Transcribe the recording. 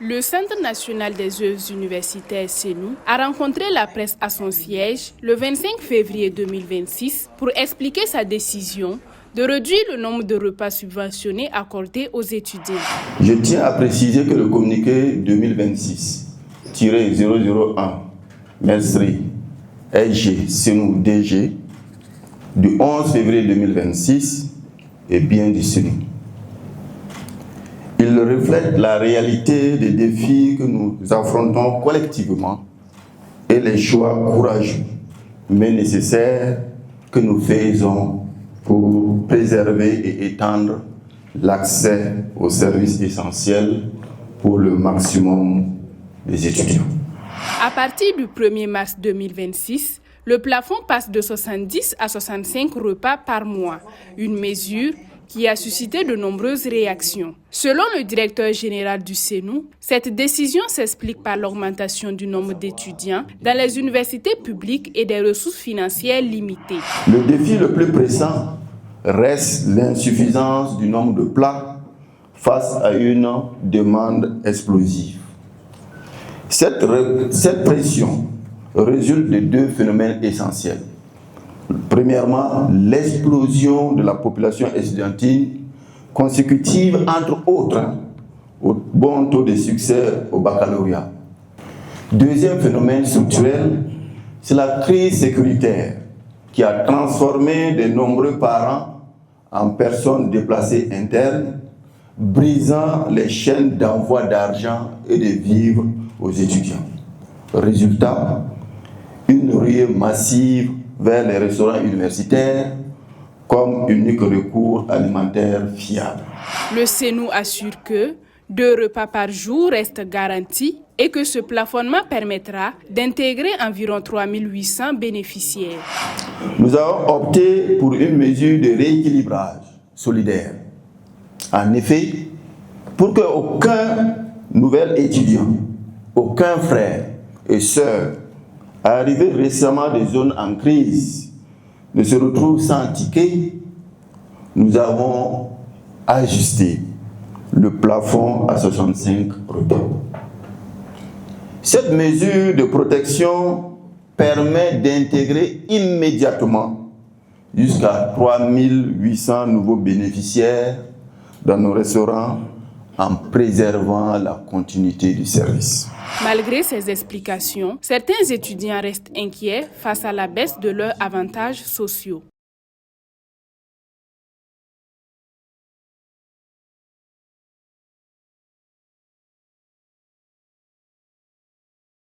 Le Centre national des œuvres universitaires CNU a rencontré la presse à son siège le 25 février 2026 pour expliquer sa décision de réduire le nombre de repas subventionnés accordés aux étudiants. Je tiens à préciser que le communiqué 2026-001 Mesri SG CNU DG du 11 février 2026 est bien du CNU. Il reflète la réalité des défis que nous affrontons collectivement et les choix courageux mais nécessaires que nous faisons pour préserver et étendre l'accès aux services essentiels pour le maximum des étudiants. À partir du 1er mars 2026, le plafond passe de 70 à 65 repas par mois, une mesure qui a suscité de nombreuses réactions. Selon le directeur général du CNU, cette décision s'explique par l'augmentation du nombre d'étudiants dans les universités publiques et des ressources financières limitées. Le défi le plus pressant reste l'insuffisance du nombre de plats face à une demande explosive. Cette pression résulte de deux phénomènes essentiels. Premièrement, l'explosion de la population estudiantine consécutive, entre autres, au bon taux de succès au baccalauréat. Deuxième phénomène structurel, c'est la crise sécuritaire qui a transformé de nombreux parents en personnes déplacées internes, brisant les chaînes d'envoi d'argent et de vivres aux étudiants. Résultat, une ruée massive vers les restaurants universitaires comme unique recours alimentaire fiable. Le CNU assure que 2 repas par jour restent garantis et que ce plafonnement permettra d'intégrer environ 3800 bénéficiaires. Nous avons opté pour une mesure de rééquilibrage solidaire. En effet, pour qu'aucun nouvel étudiant, aucun frère et sœur arrivé récemment des zones en crise ne se retrouve sans ticket, nous avons ajusté le plafond à 65 repas. Cette mesure de protection permet d'intégrer immédiatement jusqu'à 3800 nouveaux bénéficiaires dans nos restaurants en préservant la continuité du service. Malgré ces explications, certains étudiants restent inquiets face à la baisse de leurs avantages sociaux.